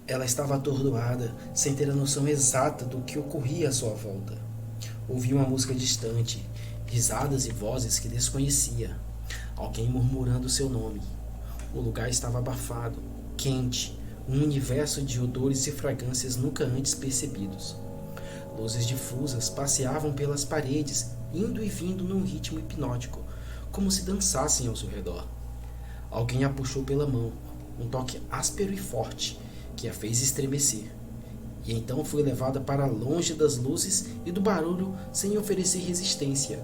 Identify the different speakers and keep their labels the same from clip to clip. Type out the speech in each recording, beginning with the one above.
Speaker 1: Ela estava atordoada, sem ter a noção exata do que ocorria à sua volta. Ouvia uma música distante, risadas e vozes que desconhecia. Alguém murmurando seu nome. O lugar estava abafado, quente, um universo de odores e fragrâncias nunca antes percebidos. Luzes difusas passeavam pelas paredes, indo e vindo num ritmo hipnótico, como se dançassem ao seu redor. Alguém a puxou pela mão, um toque áspero e forte, que a fez estremecer. E então foi levada para longe das luzes e do barulho sem oferecer resistência,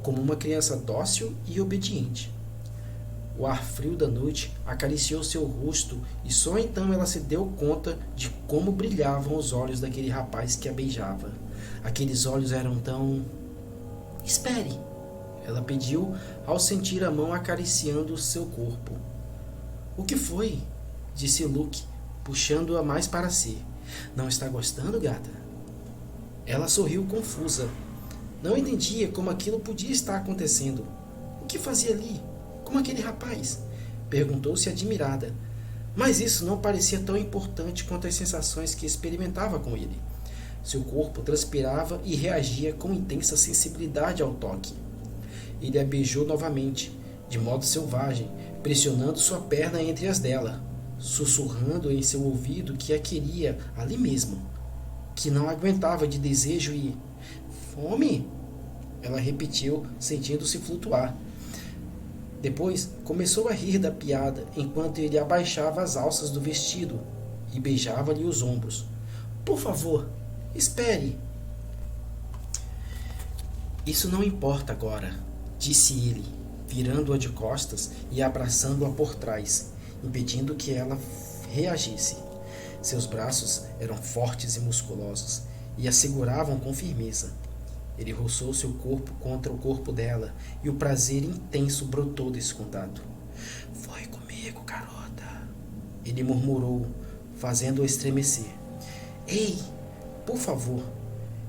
Speaker 1: como uma criança dócil e obediente. O ar frio da noite acariciou seu rosto e só então ela se deu conta de como brilhavam os olhos daquele rapaz que a beijava. Aqueles olhos eram tão... Espere! Ela pediu ao sentir a mão acariciando seu corpo. O que foi? Disse Luke, puxando-a mais para si. Não está gostando, gata? Ela sorriu confusa. Não entendia como aquilo podia estar acontecendo. O que fazia ali? Como aquele rapaz? Perguntou-se admirada. Mas isso não parecia tão importante quanto as sensações que experimentava com ele. Seu corpo transpirava e reagia com intensa sensibilidade ao toque. Ele a beijou novamente, de modo selvagem, pressionando sua perna entre as dela, sussurrando em seu ouvido que a queria ali mesmo, que não aguentava de desejo e... Fome? Ela repetiu, sentindo-se flutuar. Depois começou a rir da piada, enquanto ele abaixava as alças do vestido e beijava-lhe os ombros. Por favor, espere. Isso não importa agora, disse ele, virando-a de costas e abraçando-a por trás, impedindo que ela reagisse. Seus braços eram fortes e musculosos e a seguravam com firmeza. Ele roçou seu corpo contra o corpo dela e o prazer intenso brotou desse contato. Foi comigo, garota, ele murmurou, fazendo-a estremecer. Ei, por favor,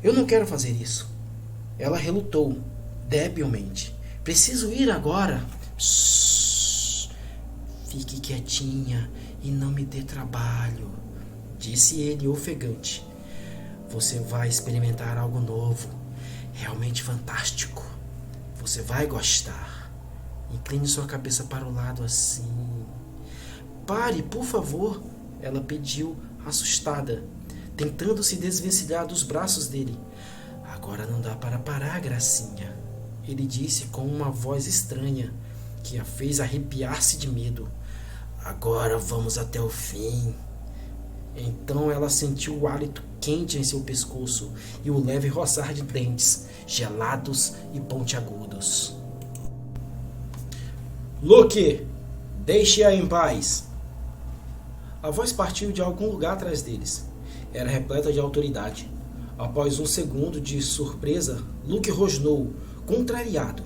Speaker 1: eu não quero fazer isso. Ela relutou, debilmente. Preciso ir agora. Shhh. Fique quietinha e não me dê trabalho, disse ele ofegante. Você vai experimentar algo novo, realmente fantástico. Você vai gostar. Incline sua cabeça para o lado assim. Pare, por favor, ela pediu, assustada, tentando se desvencilhar dos braços dele. Agora não dá para parar, gracinha, ele disse com uma voz estranha que a fez arrepiar-se de medo. Agora vamos até o fim. Então ela sentiu o hálito quente em seu pescoço e o leve roçar de dentes, gelados e pontiagudos. Luke, deixe-a em paz. A voz partiu de algum lugar atrás deles. Era repleta de autoridade. Após um segundo de surpresa, Luke rosnou, contrariado,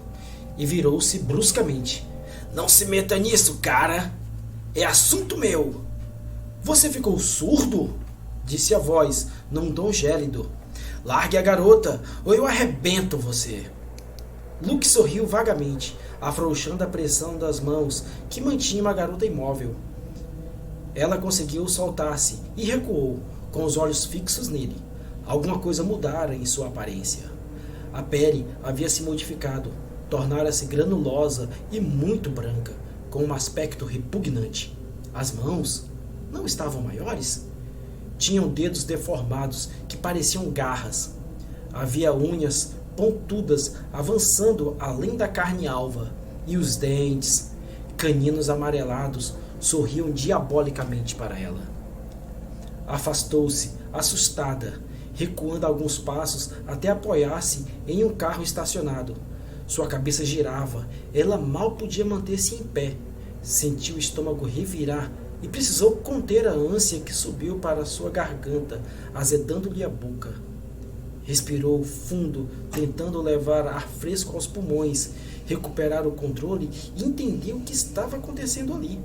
Speaker 1: e virou-se bruscamente. Não se meta nisso, cara! É assunto meu! Você ficou surdo? Disse a voz, num tom gélido. Largue a garota, ou eu arrebento você. Luke sorriu vagamente, afrouxando a pressão das mãos que mantinham a garota imóvel. Ela conseguiu soltar-se e recuou, com os olhos fixos nele. Alguma coisa mudara em sua aparência. A pele havia se modificado, tornara-se granulosa e muito branca, com um aspecto repugnante. As mãos não estavam maiores? Tinham dedos deformados que pareciam garras. Havia unhas pontudas avançando além da carne alva, e os dentes, caninos amarelados, sorriam diabolicamente para ela. Afastou-se, assustada, recuando alguns passos até apoiar-se em um carro estacionado. Sua cabeça girava, ela mal podia manter-se em pé. Sentiu o estômago revirar e precisou conter a ânsia que subiu para sua garganta, azedando-lhe a boca. Respirou fundo, tentando levar ar fresco aos pulmões, recuperar o controle e entender o que estava acontecendo ali.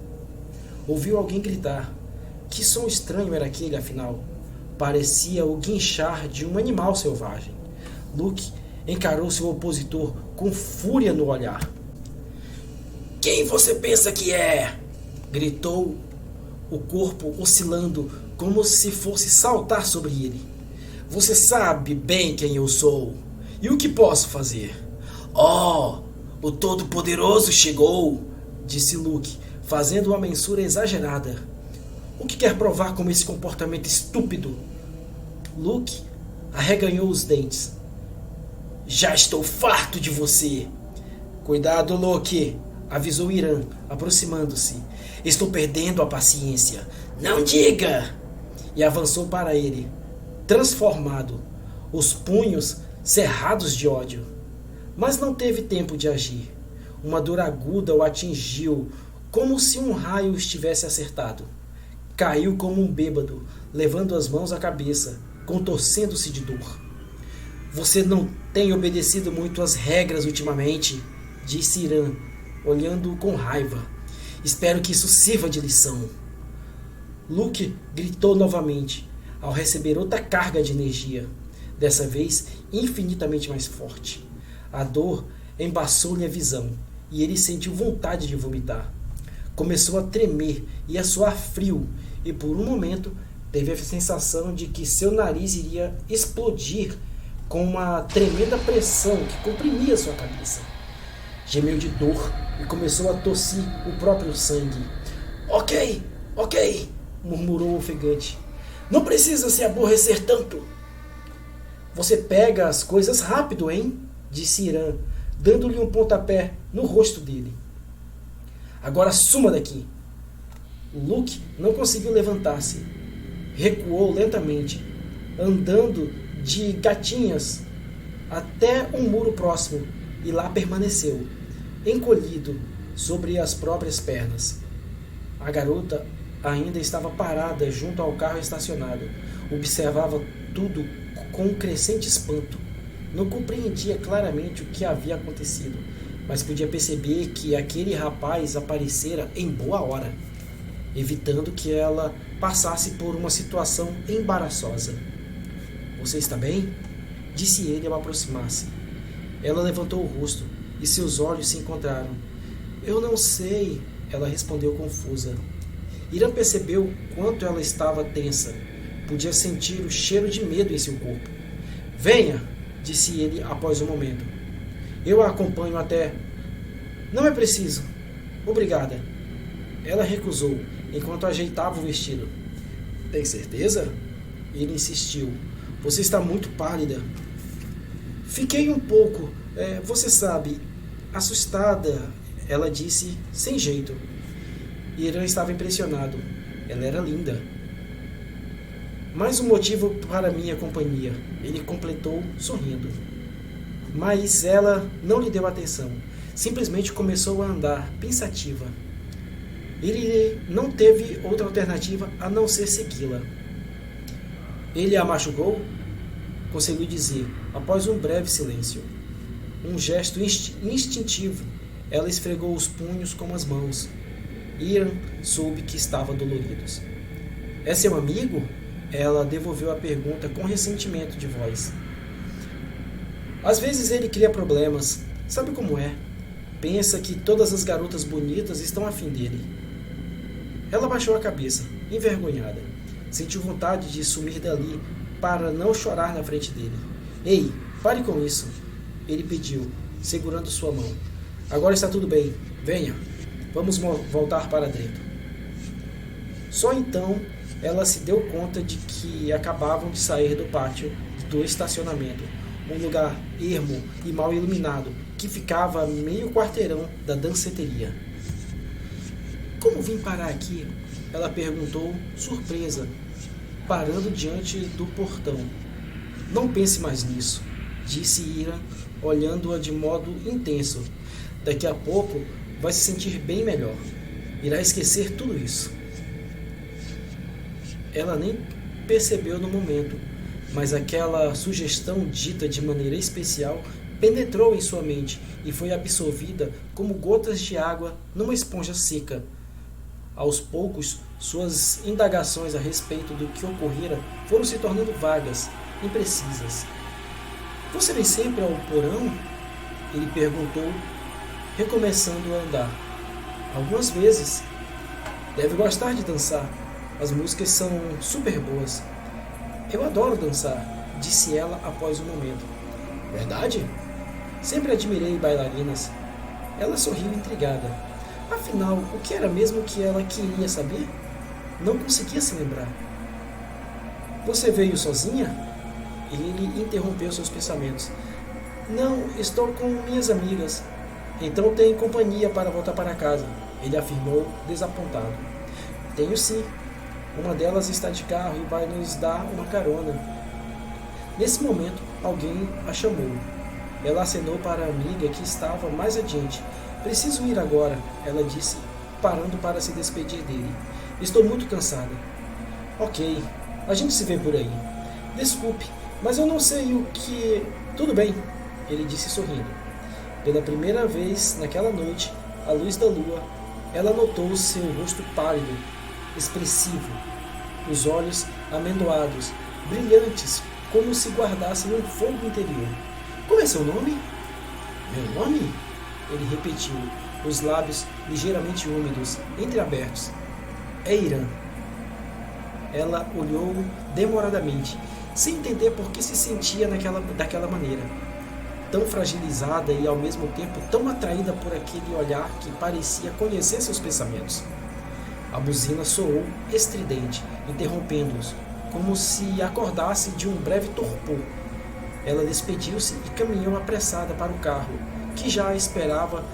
Speaker 1: Ouviu alguém gritar. Que som estranho era aquele, afinal? Parecia o guinchar de um animal selvagem. Luke encarou seu opositor com fúria no olhar. Quem você pensa que é? Gritou o corpo oscilando como se fosse saltar sobre ele. Você sabe bem quem eu sou e o que posso fazer. Oh, o Todo-Poderoso chegou, disse Luke, fazendo uma mensura exagerada. O que quer provar com esse comportamento estúpido? Luke arreganhou os dentes. Já estou farto de você. Cuidado, Luke, avisou Irã, aproximando-se. Estou perdendo a paciência. Não diga! E avançou para ele, transformado, os punhos cerrados de ódio. Mas não teve tempo de agir. Uma dor aguda o atingiu, como se um raio estivesse acertado. Caiu como um bêbado, levando as mãos à cabeça, contorcendo-se de dor. Você não tem obedecido muito às regras ultimamente, disse Irã, olhando-o com raiva. Espero que isso sirva de lição. Luke gritou novamente, ao receber outra carga de energia, dessa vez infinitamente mais forte. A dor embaçou-lhe a visão, e ele sentiu vontade de vomitar. Começou a tremer e a suar frio, e por um momento teve a sensação de que seu nariz iria explodir com uma tremenda pressão que comprimia sua cabeça. Gemeu de dor e começou a tossir o próprio sangue. Ok, murmurou ofegante. Não precisa se aborrecer tanto. Você pega as coisas rápido, hein? Disse Irã, dando-lhe um pontapé no rosto dele. Agora suma daqui. Luke não conseguiu levantar-se. Recuou lentamente, andando de gatinhas até um muro próximo, e lá permaneceu, encolhido sobre as próprias pernas. A garota ainda estava parada junto ao carro estacionado. Observava tudo com um crescente espanto. Não compreendia claramente o que havia acontecido, mas podia perceber que aquele rapaz aparecera em boa hora, evitando que ela passasse por uma situação embaraçosa. Você está bem? Disse ele ao aproximar-se. Ela levantou o rosto e seus olhos se encontraram. Eu não sei, ela respondeu confusa. Irã percebeu quanto ela estava tensa. Podia sentir o cheiro de medo em seu corpo. Venha, disse ele após um momento. Eu a acompanho até... Não é preciso. Obrigada. Ela recusou, enquanto ajeitava o vestido. Tem certeza? Ele insistiu. Você está muito pálida. Fiquei um pouco, você sabe, assustada, ela disse sem jeito. Irã estava impressionado. Ela era linda. Mais um motivo para minha companhia, ele completou sorrindo. Mas ela não lhe deu atenção. Simplesmente começou a andar, pensativa. Ele não teve outra alternativa a não ser segui-la. Ele a machucou? Conseguiu dizer, após um breve silêncio. Um gesto instintivo, ela esfregou os punhos com as mãos. Irã soube que estava dolorido. É seu amigo? Ela devolveu a pergunta com ressentimento de voz. Às vezes ele cria problemas. Sabe como é? Pensa que todas as garotas bonitas estão afim dele. Ela baixou a cabeça, envergonhada. Sentiu vontade de sumir dali para não chorar na frente dele. Ei, pare com isso, ele pediu, segurando sua mão. Agora está tudo bem. Venha. Vamos voltar para dentro. Só então ela se deu conta de que acabavam de sair do pátio do estacionamento, um lugar ermo e mal iluminado que ficava a meio quarteirão da danceteria. Como vim parar aqui? Ela perguntou, surpresa, parando diante do portão. Não pense mais nisso, disse Irã, olhando-a de modo intenso. Daqui a pouco vai se sentir bem melhor. Irá esquecer tudo isso. Ela nem percebeu no momento, mas aquela sugestão dita de maneira especial penetrou em sua mente e foi absorvida como gotas de água numa esponja seca. Aos poucos, suas indagações a respeito do que ocorrera foram se tornando vagas, imprecisas. Você vem sempre ao porão? Ele perguntou, recomeçando a andar. Algumas vezes. Deve gostar de dançar. As músicas são super boas. Eu adoro dançar, disse ela após um momento. Verdade? Sempre admirei bailarinas. Ela sorriu intrigada. Afinal, o que era mesmo que ela queria saber? Não conseguia se lembrar. Você veio sozinha? Ele interrompeu seus pensamentos. Não, estou com minhas amigas. Então tem companhia para voltar para casa, ele afirmou, desapontado. Tenho sim. Uma delas está de carro e vai nos dar uma carona. Nesse momento, alguém a chamou. Ela acenou para a amiga que estava mais adiante. Preciso ir agora, ela disse, parando para se despedir dele. Estou muito cansada. Ok, a gente se vê por aí. Desculpe, mas eu não sei o que... Tudo bem, ele disse sorrindo. Pela primeira vez naquela noite, à luz da lua, ela notou seu rosto pálido, expressivo, os olhos amendoados, brilhantes, como se guardassem um fogo interior. Como é seu nome? Meu nome? Ele repetiu, os lábios ligeiramente úmidos, entreabertos. É Irã. Ela olhou demoradamente, sem entender por que se sentia daquela maneira. Tão fragilizada e ao mesmo tempo tão atraída por aquele olhar que parecia conhecer seus pensamentos. A buzina soou estridente, interrompendo-os, como se acordasse de um breve torpor. Ela despediu-se e caminhou apressada para o carro, que já a esperava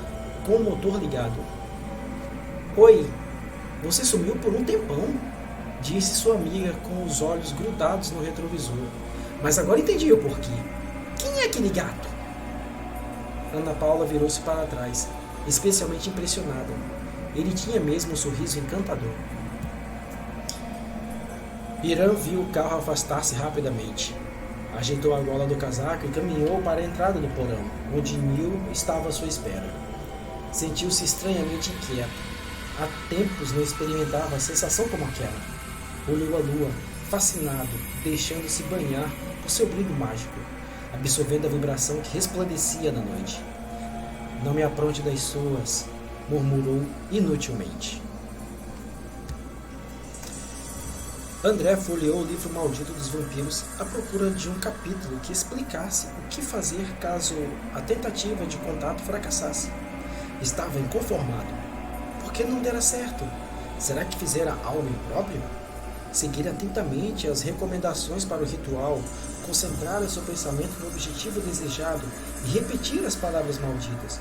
Speaker 1: com o motor ligado. Oi, você sumiu por um tempão, disse sua amiga com os olhos grudados no retrovisor. Mas agora entendi o porquê. Quem é aquele gato? Ana Paula virou-se para trás, especialmente impressionada. Ele tinha mesmo um sorriso encantador. Irã viu o carro afastar-se rapidamente. Ajeitou a gola do casaco e caminhou para a entrada do porão, onde Neil estava à sua espera. Sentiu-se estranhamente inquieto. Há tempos não experimentava a sensação como aquela. Olhou a lua, fascinado, deixando-se banhar por seu brilho mágico, absorvendo a vibração que resplandecia na noite. Não me apronte das suas, murmurou inutilmente. André folheou o livro maldito dos vampiros à procura de um capítulo que explicasse o que fazer caso a tentativa de contato fracassasse. Estava inconformado. Por que não dera certo? Será que fizera algo impróprio? Seguir atentamente as recomendações para o ritual, concentrar seu pensamento no objetivo desejado e repetir as palavras malditas.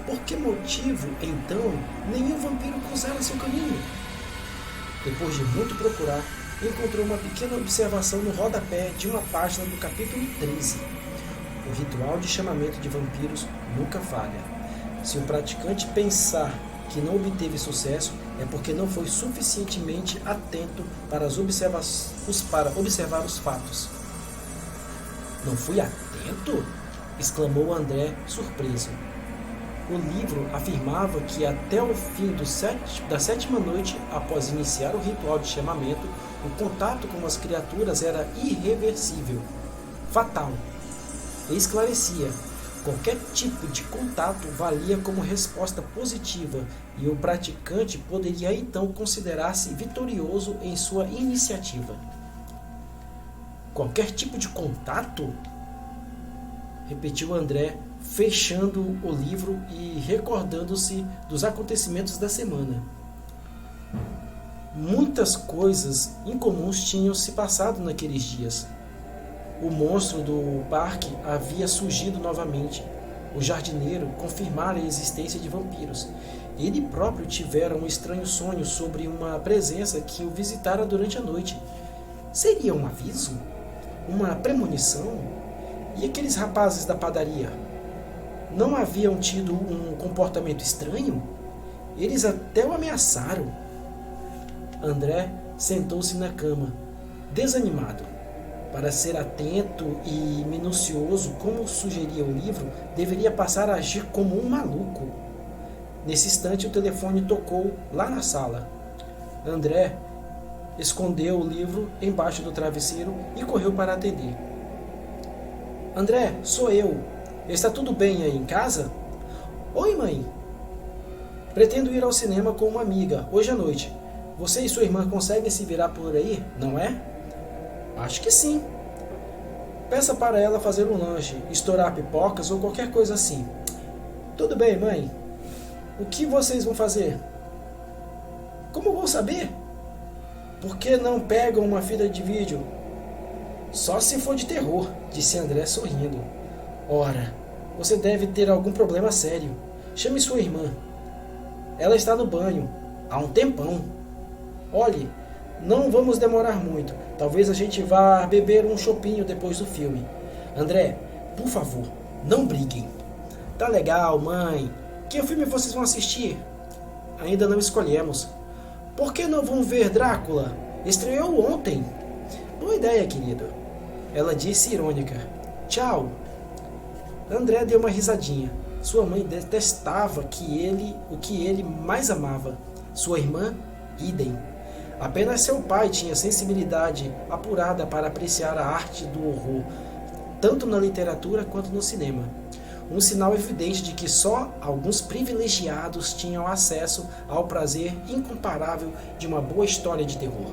Speaker 1: Por que motivo, então, nenhum vampiro cruzara seu caminho? Depois de muito procurar, encontrou uma pequena observação no rodapé de uma página do capítulo 13. O ritual de chamamento de vampiros nunca falha. Se o praticante pensar que não obteve sucesso, é porque não foi suficientemente atento para observar os fatos. Não fui atento? Exclamou André, surpreso. O livro afirmava que até o fim da sétima noite, após iniciar o ritual de chamamento, o contato com as criaturas era irreversível, fatal. E esclarecia: qualquer tipo de contato valia como resposta positiva e o praticante poderia então considerar-se vitorioso em sua iniciativa. Qualquer tipo de contato? Repetiu André, fechando o livro e recordando-se dos acontecimentos da semana. Muitas coisas incomuns tinham se passado naqueles dias. O monstro do parque havia surgido novamente. O jardineiro confirmara a existência de vampiros. Ele próprio tivera um estranho sonho sobre uma presença que o visitara durante a noite. Seria um aviso? Uma premonição? E aqueles rapazes da padaria? Não haviam tido um comportamento estranho? Eles até o ameaçaram. André sentou-se na cama, desanimado. Para ser atento e minucioso, como sugeria o livro, deveria passar a agir como um maluco. Nesse instante, o telefone tocou lá na sala. André escondeu o livro embaixo do travesseiro e correu para atender. André, sou eu. Está tudo bem aí em casa? Oi, mãe. Pretendo ir ao cinema com uma amiga, hoje à noite. Você e sua irmã conseguem se virar por aí, não é? Acho que sim. Peça para ela fazer um lanche, estourar pipocas ou qualquer coisa assim. Tudo bem, mãe. O que vocês vão fazer? Como vou saber? Por que não pegam uma fita de vídeo? Só se for de terror, disse André sorrindo. Ora, você deve ter algum problema sério. Chame sua irmã. Ela está no banho, há um tempão. Olhe, não vamos demorar muito. Talvez a gente vá beber um chopinho depois do filme. André, por favor, não briguem. Tá legal, mãe. Que filme vocês vão assistir? Ainda não escolhemos. Por que não vão ver Drácula? Estreou ontem. Boa ideia, querido. Ela disse irônica. Tchau. André deu uma risadinha. Sua mãe detestava o que ele mais amava. Sua irmã, idem. Apenas seu pai tinha sensibilidade apurada para apreciar a arte do horror, tanto na literatura quanto no cinema. Um sinal evidente de que só alguns privilegiados tinham acesso ao prazer incomparável de uma boa história de terror.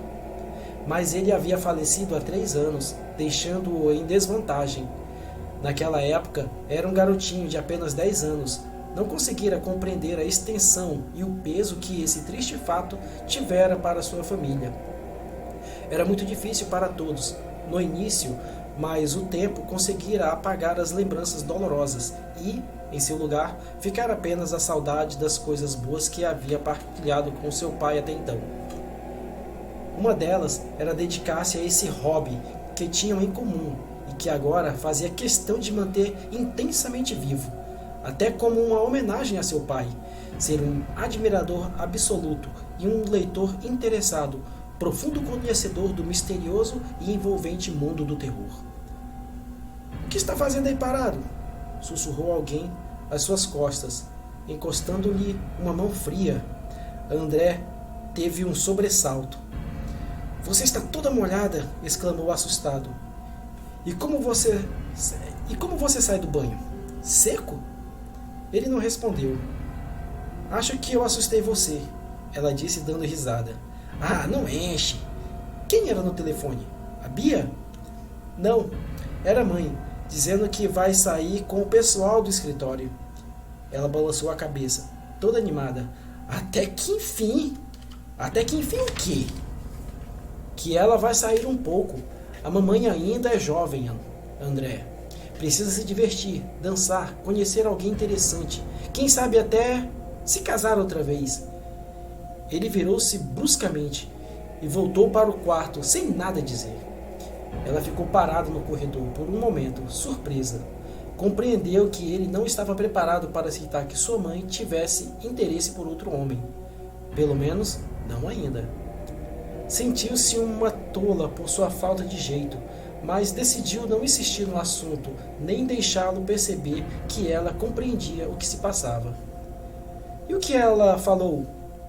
Speaker 1: Mas ele havia falecido há 3 anos, deixando-o em desvantagem. Naquela época, era um garotinho de apenas 10 anos. Não conseguira compreender a extensão e o peso que esse triste fato tivera para sua família. Era muito difícil para todos, no início, mas o tempo conseguira apagar as lembranças dolorosas e, em seu lugar, ficar apenas a saudade das coisas boas que havia partilhado com seu pai até então. Uma delas era dedicar-se a esse hobby que tinham em comum e que agora fazia questão de manter intensamente vivo, até como uma homenagem a seu pai, ser um admirador absoluto e um leitor interessado, profundo conhecedor do misterioso e envolvente mundo do terror. O que está fazendo aí parado? Sussurrou alguém às suas costas, encostando-lhe uma mão fria. André teve um sobressalto. Você está toda molhada, exclamou assustado. E como você sai do banho? Seco? Ele não respondeu. Acho que eu assustei você, ela disse dando risada. Ah, não enche. Quem era no telefone? A Bia? Não, era a mãe, dizendo que vai sair com o pessoal do escritório. Ela balançou a cabeça, toda animada. Até que enfim! Até que enfim o quê? Que ela vai sair um pouco. A mamãe ainda é jovem, André. Precisa se divertir, dançar, conhecer alguém interessante. Quem sabe até se casar outra vez. Ele virou-se bruscamente e voltou para o quarto sem nada dizer. Ela ficou parada no corredor por um momento, surpresa. Compreendeu que ele não estava preparado para aceitar que sua mãe tivesse interesse por outro homem. Pelo menos, não ainda. Sentiu-se uma tola por sua falta de jeito, mas decidiu não insistir no assunto, nem deixá-lo perceber que ela compreendia o que se passava. E o que ela falou?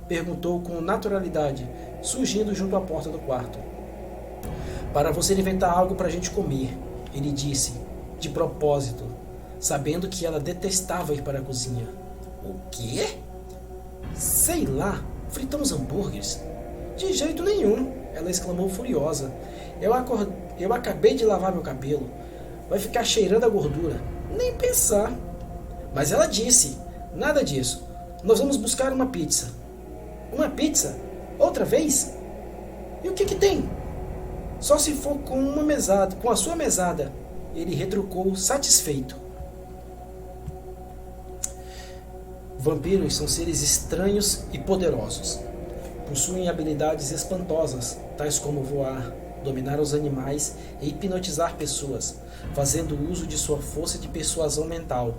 Speaker 1: Perguntou com naturalidade, surgindo junto à porta do quarto. Para você inventar algo para a gente comer, ele disse, de propósito, sabendo que ela detestava ir para a cozinha. O quê? Sei lá, fritar uns hambúrgueres. De jeito nenhum, ela exclamou furiosa. Eu acabei de lavar meu cabelo. Vai ficar cheirando a gordura. Nem pensar. Mas ela disse, nada disso. Nós vamos buscar uma pizza. Uma pizza? Outra vez? E o que tem? Só se for com a sua mesada. Ele retrucou satisfeito. Vampiros são seres estranhos e poderosos. Possuem habilidades espantosas, tais como voar, dominar os animais e hipnotizar pessoas, fazendo uso de sua força de persuasão mental.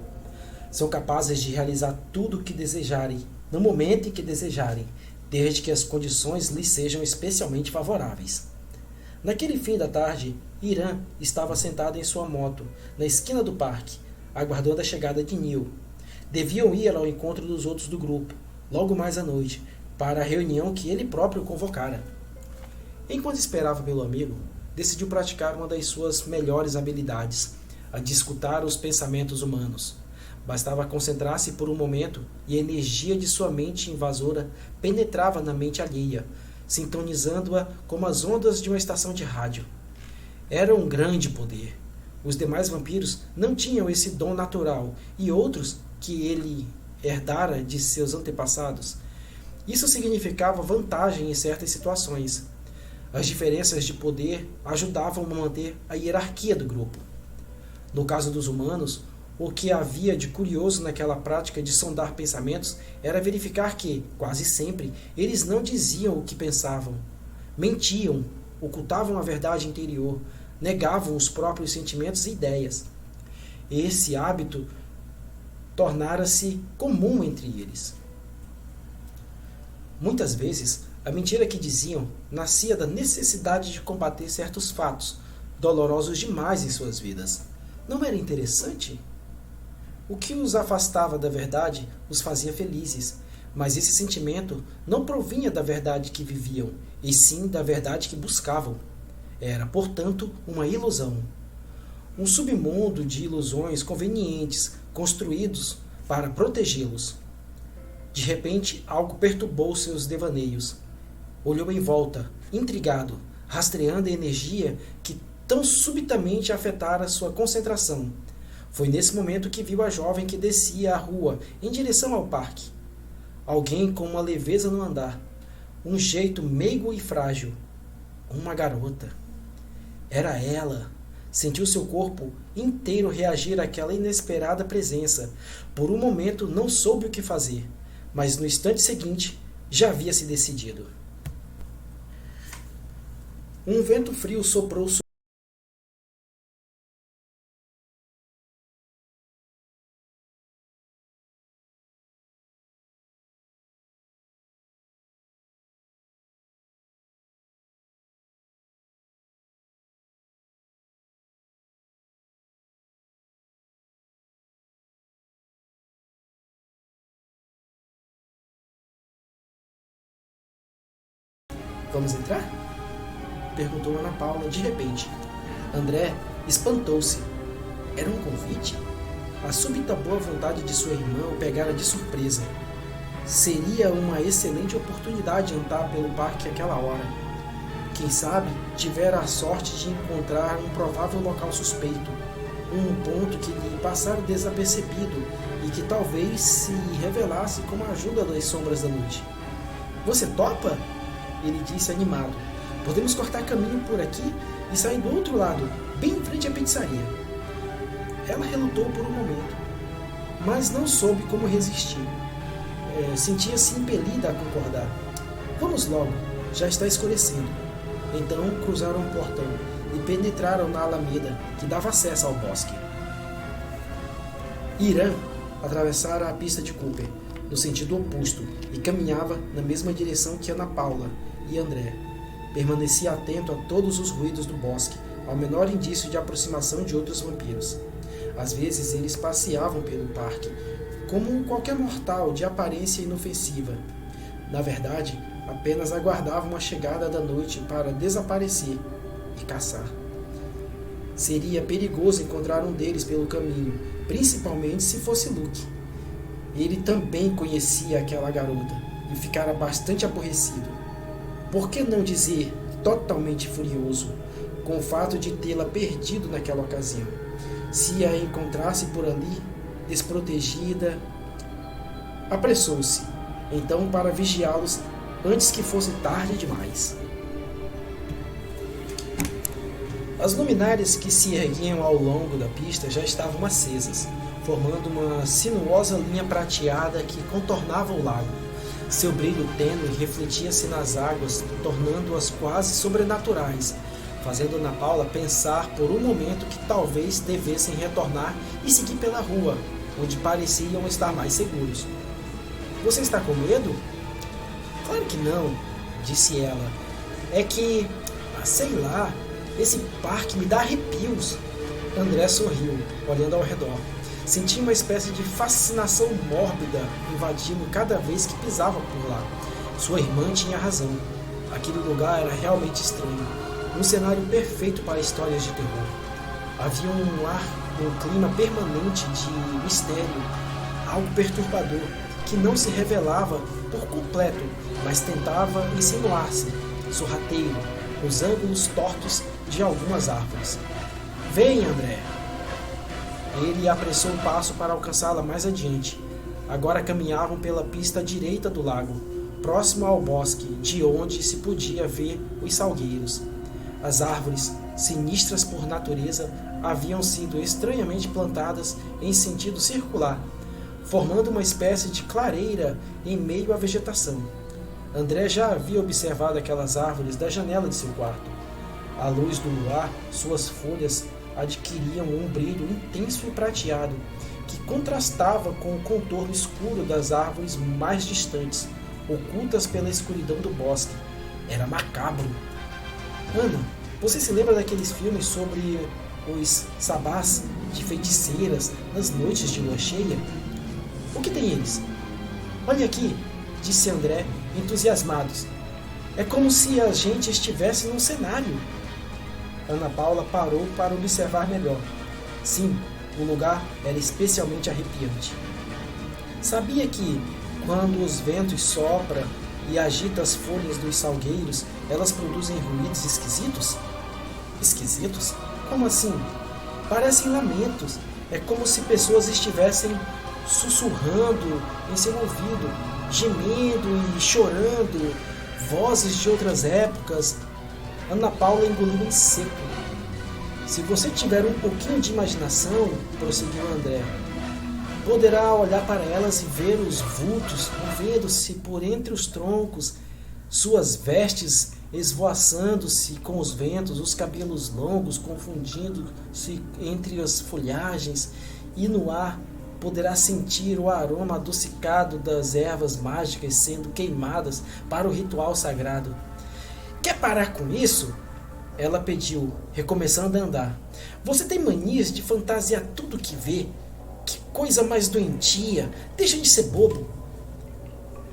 Speaker 1: São capazes de realizar tudo o que desejarem, no momento em que desejarem, desde que as condições lhes sejam especialmente favoráveis. Naquele fim da tarde, Irã estava sentado em sua moto, na esquina do parque, aguardando a chegada de Neil. Deviam ir ao encontro dos outros do grupo, logo mais à noite, para a reunião que ele próprio convocara. Enquanto esperava pelo amigo, decidiu praticar uma das suas melhores habilidades, a de escutar os pensamentos humanos. Bastava concentrar-se por um momento e a energia de sua mente invasora penetrava na mente alheia, sintonizando-a como as ondas de uma estação de rádio. Era um grande poder. Os demais vampiros não tinham esse dom natural e outros que ele herdara de seus antepassados. Isso significava vantagem em certas situações. As diferenças de poder ajudavam a manter a hierarquia do grupo. No caso dos humanos, o que havia de curioso naquela prática de sondar pensamentos era verificar que, quase sempre, eles não diziam o que pensavam. Mentiam, ocultavam a verdade interior, negavam os próprios sentimentos e ideias. Esse hábito tornara-se comum entre eles. Muitas vezes, a mentira que diziam nascia da necessidade de combater certos fatos, dolorosos demais em suas vidas. Não era interessante? O que os afastava da verdade os fazia felizes, mas esse sentimento não provinha da verdade que viviam, e sim da verdade que buscavam. Era, portanto, uma ilusão. Um submundo de ilusões convenientes, construídos para protegê-los. De repente, algo perturbou seus devaneios. Olhou em volta, intrigado, rastreando a energia que tão subitamente afetara sua concentração. Foi nesse momento que viu a jovem que descia a rua em direção ao parque. Alguém com uma leveza no andar, um jeito meigo e frágil. Uma garota. Era ela. Sentiu seu corpo inteiro reagir àquela inesperada presença. Por um momento não soube o que fazer, mas no instante seguinte já havia se decidido. Um vento frio soprou sobre Vamos entrar? Perguntou Ana Paula de repente. André espantou-se. Era um convite? A súbita boa vontade de sua irmã o pegara de surpresa. Seria uma excelente oportunidade andar pelo parque àquela hora. Quem sabe tivera a sorte de encontrar um provável local suspeito, um ponto que lhe passara desapercebido e que talvez se revelasse com a ajuda das sombras da noite. Você topa? Ele disse animado. Podemos cortar caminho por aqui e sair do outro lado, bem em frente à pizzaria. Ela relutou por um momento, mas não soube como resistir. Sentia-se impelida a concordar. Vamos logo, já está escurecendo. Então cruzaram um portão e penetraram na alameda que dava acesso ao bosque. Irã atravessara a pista de Cooper, no sentido oposto, e caminhava na mesma direção que Ana Paula e André. Permanecia atento a todos os ruídos do bosque, ao menor indício de aproximação de outros vampiros. Às vezes eles passeavam pelo parque, como qualquer mortal de aparência inofensiva. Na verdade, apenas aguardavam a chegada da noite para desaparecer e caçar. Seria perigoso encontrar um deles pelo caminho, principalmente se fosse Luke. Ele também conhecia aquela garota e ficara bastante aborrecido. Por que não dizer totalmente furioso com o fato de tê-la perdido naquela ocasião? Se a encontrasse por ali, desprotegida, apressou-se, então, para vigiá-los antes que fosse tarde demais. As luminárias que se erguiam ao longo da pista já estavam acesas, formando uma sinuosa linha prateada que contornava o lago. Seu brilho tênue refletia-se nas águas, tornando-as quase sobrenaturais, fazendo Ana Paula pensar por um momento que talvez devessem retornar e seguir pela rua, onde pareciam estar mais seguros. Você está com medo? Claro que não, disse ela. É que, sei lá, esse parque me dá arrepios. André sorriu, olhando ao redor. Sentia uma espécie de fascinação mórbida invadindo cada vez que pisava por lá. Sua irmã tinha razão. Aquele lugar era realmente estranho. Um cenário perfeito para histórias de terror. Havia um clima permanente de mistério, algo perturbador, que não se revelava por completo, mas tentava insinuar-se, sorrateiro nos ângulos tortos de algumas árvores. Vem, André! Ele apressou o passo para alcançá-la mais adiante. Agora caminhavam pela pista direita do lago, próximo ao bosque, de onde se podia ver os salgueiros. As árvores, sinistras por natureza, haviam sido estranhamente plantadas em sentido circular, formando uma espécie de clareira em meio à vegetação. André já havia observado aquelas árvores da janela de seu quarto. À luz do luar, suas folhas adquiriam um brilho intenso e prateado, que contrastava com o contorno escuro das árvores mais distantes, ocultas pela escuridão do bosque. Era macabro. Ana, você se lembra daqueles filmes sobre os sabás de feiticeiras nas noites de lua cheia? O que tem eles? Olha aqui, disse André, entusiasmados. É como se a gente estivesse num cenário. Ana Paula parou para observar melhor. Sim, o lugar era especialmente arrepiante. Sabia que, quando os ventos sopram e agitam as folhas dos salgueiros, elas produzem ruídos esquisitos? Esquisitos? Como assim? Parecem lamentos. É como se pessoas estivessem sussurrando em seu ouvido, gemendo e chorando, vozes de outras épocas. Ana Paula engoliu em seco. Se você tiver um pouquinho de imaginação, prosseguiu André, poderá olhar para elas e ver os vultos movendo-se por entre os troncos, suas vestes esvoaçando-se com os ventos, os cabelos longos confundindo-se entre as folhagens, e no ar poderá sentir o aroma adocicado das ervas mágicas sendo queimadas para o ritual sagrado. Quer parar com isso? Ela pediu, recomeçando a andar. Você tem manias de fantasiar tudo que vê? Que coisa mais doentia! Deixa de ser bobo!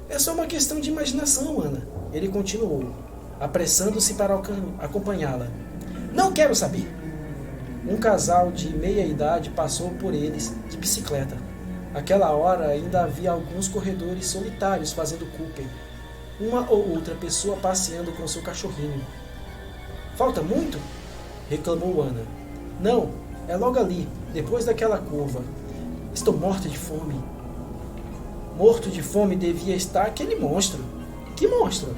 Speaker 1: É só uma questão de imaginação, Ana. Ele continuou, apressando-se para acompanhá-la. Não quero saber! Um casal de meia-idade passou por eles de bicicleta. Àquela hora ainda havia alguns corredores solitários fazendo Cooper. Uma ou outra pessoa passeando com seu cachorrinho. Falta muito? Reclamou Ana. Não, é logo ali, depois daquela curva. Estou morta de fome. Morto de fome devia estar aquele monstro. Que monstro?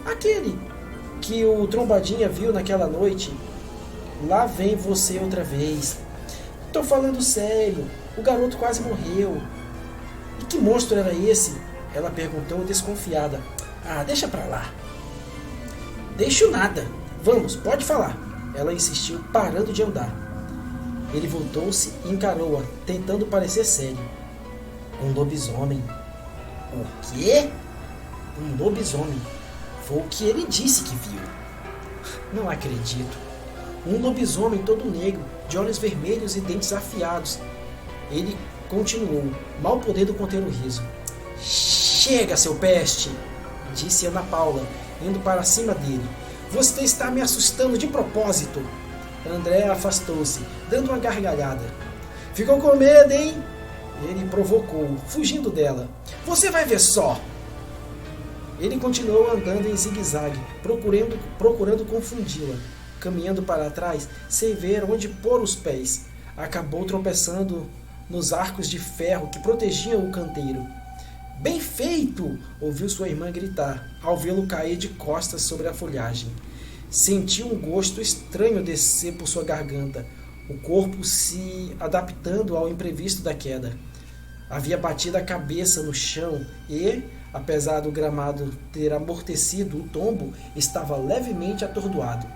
Speaker 1: Aquele que o Trombadinha viu naquela noite. Lá vem você outra vez. Tô falando sério. O garoto quase morreu. E que monstro era esse? Ela perguntou desconfiada. Ah, deixa pra lá. Deixo nada. Vamos, pode falar. Ela insistiu, parando de andar. Ele voltou-se e encarou-a, tentando parecer sério. Um lobisomem. O quê? Um lobisomem. Foi o que ele disse que viu. Não acredito. Um lobisomem todo negro, de olhos vermelhos e dentes afiados. Ele continuou, mal podendo conter o riso. Chega, seu peste! Disse Ana Paula, indo para cima dele. Você está me assustando de propósito. André afastou-se, dando uma gargalhada. Ficou com medo, hein? Ele provocou, fugindo dela. Você vai ver só! Ele continuou andando em zigue-zague, procurando confundi-la. Caminhando para trás, sem ver onde pôr os pés. Acabou tropeçando nos arcos de ferro que protegiam o canteiro. Bem feito! Ouviu sua irmã gritar, ao vê-lo cair de costas sobre a folhagem. Sentiu um gosto estranho descer por sua garganta, o corpo se adaptando ao imprevisto da queda. Havia batido a cabeça no chão e, apesar do gramado ter amortecido o tombo, estava levemente atordoado.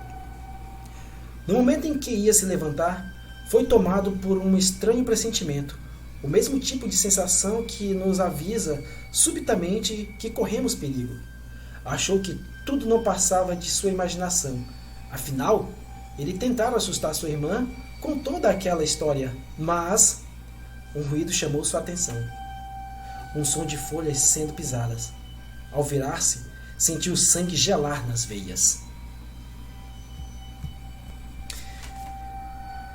Speaker 1: No momento em que ia se levantar, foi tomado por um estranho pressentimento, o mesmo tipo de sensação que nos avisa subitamente que corremos perigo. Achou que tudo não passava de sua imaginação. Afinal, ele tentara assustar sua irmã com toda aquela história, mas um ruído chamou sua atenção. Um som de folhas sendo pisadas. Ao virar-se, sentiu o sangue gelar nas veias.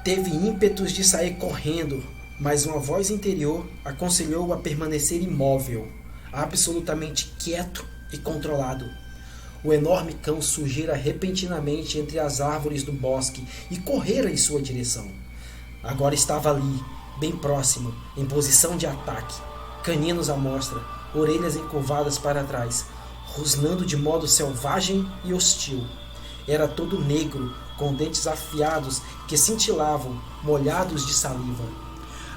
Speaker 1: Teve ímpetos de sair correndo, mas uma voz interior aconselhou-o a permanecer imóvel, absolutamente quieto e controlado. O enorme cão surgira repentinamente entre as árvores do bosque e correra em sua direção. Agora estava ali, bem próximo, em posição de ataque, caninos à mostra, orelhas encurvadas para trás, rosnando de modo selvagem e hostil. Era todo negro, com dentes afiados que cintilavam, molhados de saliva.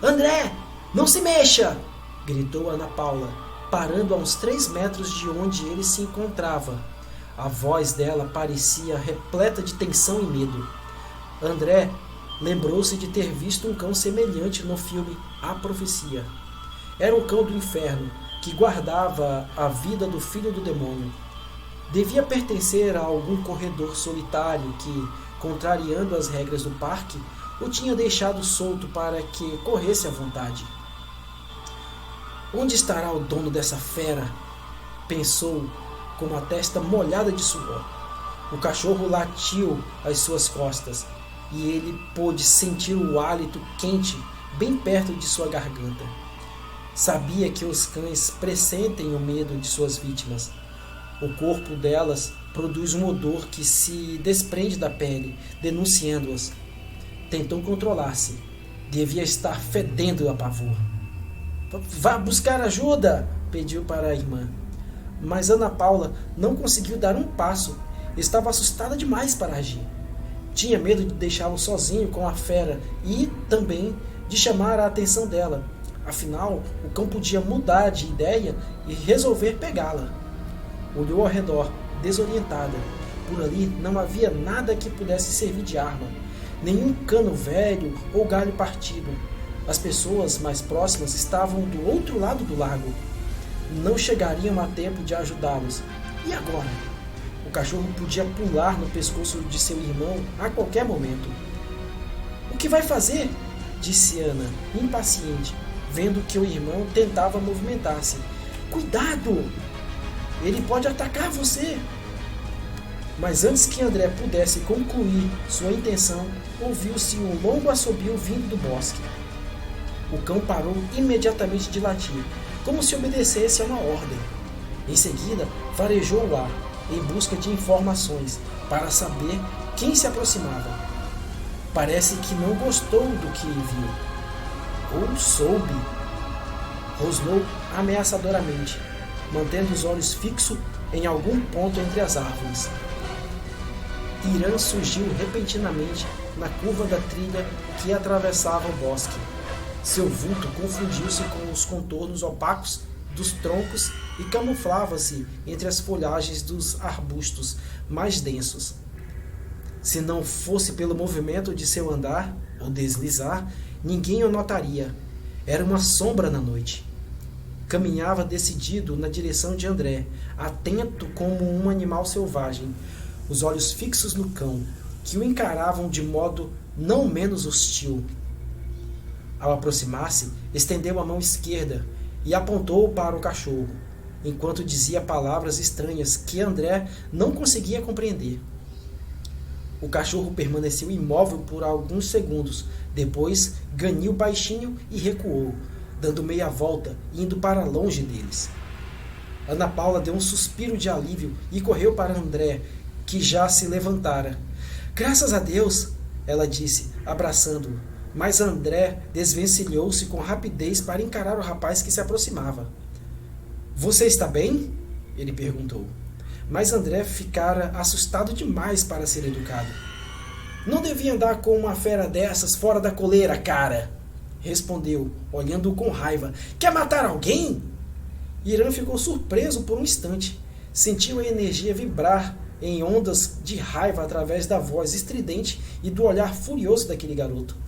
Speaker 1: "André, não se mexa!" gritou Ana Paula, parando a uns 3 metros de onde ele se encontrava. A voz dela parecia repleta de tensão e medo. André lembrou-se de ter visto um cão semelhante no filme A Profecia. Era o cão do inferno, que guardava a vida do filho do demônio. Devia pertencer a algum corredor solitário que, contrariando as regras do parque, o tinha deixado solto para que corresse à vontade. "Onde estará o dono dessa fera?" pensou, com a testa molhada de suor. O cachorro latiu às suas costas e ele pôde sentir o hálito quente bem perto de sua garganta. Sabia que os cães pressentem o medo de suas vítimas. O corpo delas produz um odor que se desprende da pele, denunciando-as. Tentou controlar-se. Devia estar fedendo a pavor. "Vá buscar ajuda!" pediu para a irmã. Mas Ana Paula não conseguiu dar um passo. Estava assustada demais para agir. Tinha medo de deixá-lo sozinho com a fera e, também, de chamar a atenção dela. Afinal, o cão podia mudar de ideia e resolver pegá-la. Olhou ao redor, desorientada. Por ali não havia nada que pudesse servir de arma. Nenhum cano velho ou galho partido. As pessoas mais próximas estavam do outro lado do lago. Não chegariam a tempo de ajudá-los. E agora? O cachorro podia pular no pescoço de seu irmão a qualquer momento. "O que vai fazer?" disse Ana, impaciente, vendo que o irmão tentava movimentar-se. "Cuidado! Ele pode atacar você!" Mas antes que André pudesse concluir sua intenção, ouviu-se um longo assobio vindo do bosque. O cão parou imediatamente de latir, como se obedecesse a uma ordem. Em seguida, farejou o ar, em busca de informações, para saber quem se aproximava. Parece que não gostou do que viu. Ou soube. Rosnou ameaçadoramente, mantendo os olhos fixos em algum ponto entre as árvores. Irã surgiu repentinamente na curva da trilha que atravessava o bosque. Seu vulto confundiu-se com os contornos opacos dos troncos e camuflava-se entre as folhagens dos arbustos mais densos. Se não fosse pelo movimento de seu andar, ou deslizar, ninguém o notaria. Era uma sombra na noite. Caminhava decidido na direção de André, atento como um animal selvagem, os olhos fixos no cão, que o encaravam de modo não menos hostil. Ao aproximar-se, estendeu a mão esquerda e apontou para o cachorro, enquanto dizia palavras estranhas que André não conseguia compreender. O cachorro permaneceu imóvel por alguns segundos, depois ganiu baixinho e recuou, dando meia volta e indo para longe deles. Ana Paula deu um suspiro de alívio e correu para André, que já se levantara. "Graças a Deus!" ela disse, abraçando-o. Mas André desvencilhou-se com rapidez para encarar o rapaz que se aproximava. "Você está bem?" ele perguntou. Mas André ficara assustado demais para ser educado. "Não devia andar com uma fera dessas fora da coleira, cara!" respondeu, olhando-o com raiva. "Quer matar alguém?" Irã ficou surpreso por um instante. Sentiu a energia vibrar em ondas de raiva através da voz estridente e do olhar furioso daquele garoto.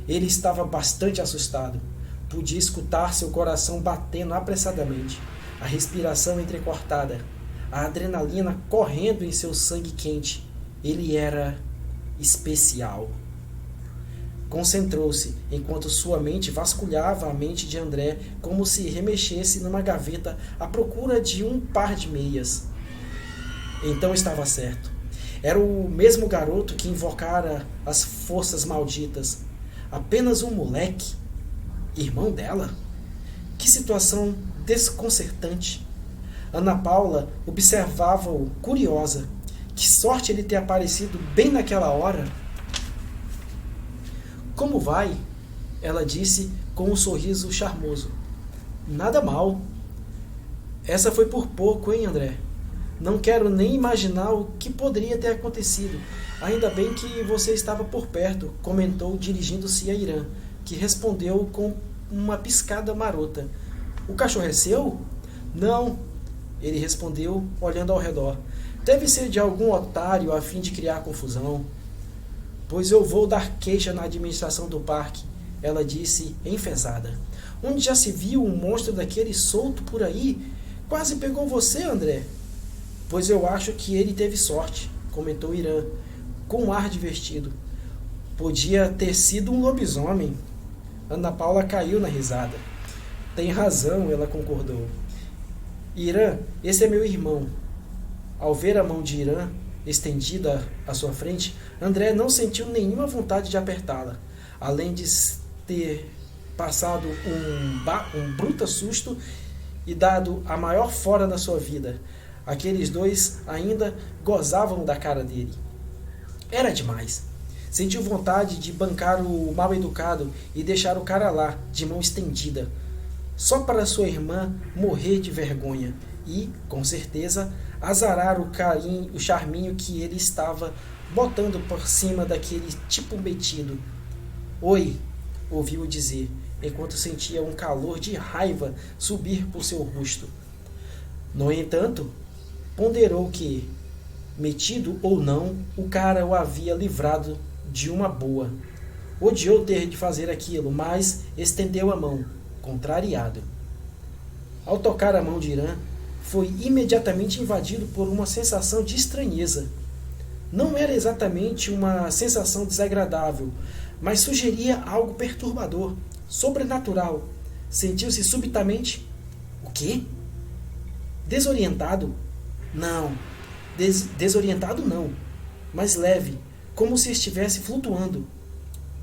Speaker 1: Ele estava bastante assustado. Podia escutar seu coração batendo apressadamente, a respiração entrecortada, a adrenalina correndo em seu sangue quente. Ele era especial. Concentrou-se, enquanto sua mente vasculhava a mente de André como se remexesse numa gaveta à procura de um par de meias. Então estava certo. Era o mesmo garoto que invocara as forças malditas. Apenas um moleque? Irmão dela? Que situação desconcertante. Ana Paula observava-o curiosa. Que sorte ele ter aparecido bem naquela hora. Como vai? Ela disse com um sorriso charmoso. Nada mal. Essa foi por pouco, hein, André? Não quero nem imaginar o que poderia ter acontecido. Ainda bem que você estava por perto, comentou dirigindo-se a Irã, que respondeu com uma piscada marota. O cachorro é seu? Não, ele respondeu, olhando ao redor. Deve ser de algum otário a fim de criar confusão. Pois eu vou dar queixa na administração do parque, ela disse, enfesada. Onde já se viu um monstro daquele solto por aí? Quase pegou você, André. Pois eu acho que ele teve sorte, comentou Irã, com um ar divertido. Podia ter sido um lobisomem. Ana Paula caiu na risada. Tem razão, ela concordou. Irã, esse é meu irmão. Ao ver a mão de Irã estendida à sua frente, André não sentiu nenhuma vontade de apertá-la, além de ter passado um bruto susto e dado a maior fora da sua vida. Aqueles dois ainda gozavam da cara dele. Era demais. Sentiu vontade de bancar o mal educado e deixar o cara lá, de mão estendida, só para sua irmã morrer de vergonha e, com certeza, azarar o charminho que ele estava botando por cima daquele tipo metido. Oi, ouviu-o dizer, enquanto sentia um calor de raiva subir por seu rosto. No entanto, ponderou que, metido ou não, o cara o havia livrado de uma boa. Odiou ter de fazer aquilo, mas estendeu a mão, contrariado. Ao tocar a mão de Irã, foi imediatamente invadido por uma sensação de estranheza. Não era exatamente uma sensação desagradável, mas sugeria algo perturbador, sobrenatural. Sentiu-se subitamente... O quê? Desorientado? Não. Desorientado não, mas leve, como se estivesse flutuando.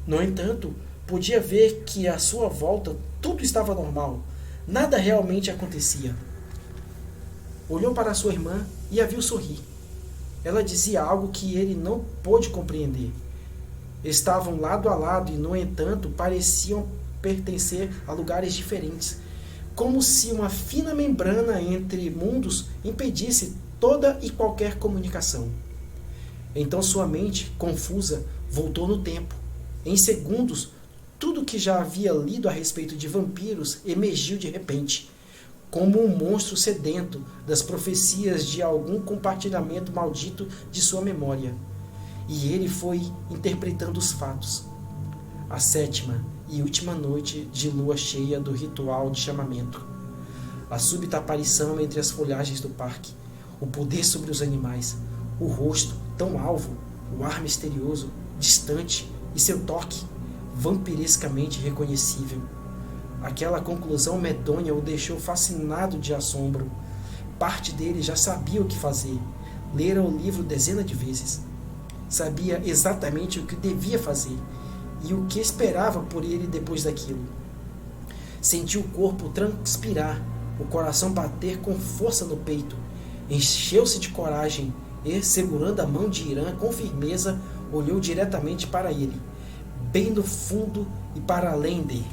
Speaker 1: No entanto, podia ver que à sua volta tudo estava normal. Nada realmente acontecia. Olhou para sua irmã e a viu sorrir. Ela dizia algo que ele não pôde compreender. Estavam lado a lado e, no entanto, pareciam pertencer a lugares diferentes, como se uma fina membrana entre mundos impedisse toda e qualquer comunicação. Então sua mente, confusa, voltou no tempo. Em segundos, tudo que já havia lido a respeito de vampiros emergiu de repente, como um monstro sedento das profecias de algum compartilhamento maldito de sua memória. E ele foi interpretando os fatos. A 7ª e última noite de lua cheia do ritual de chamamento. A súbita aparição entre as folhagens do parque. O poder sobre os animais. O rosto tão alvo, o ar misterioso, distante e seu toque vampirescamente reconhecível. Aquela conclusão medonha o deixou fascinado de assombro. Parte dele já sabia o que fazer. Lera o livro dezenas de vezes. Sabia exatamente o que devia fazer e o que esperava por ele depois daquilo. Sentiu o corpo transpirar, o coração bater com força no peito. Encheu-se de coragem e, segurando a mão de Irã com firmeza, olhou diretamente para ele, bem no fundo e para além dele.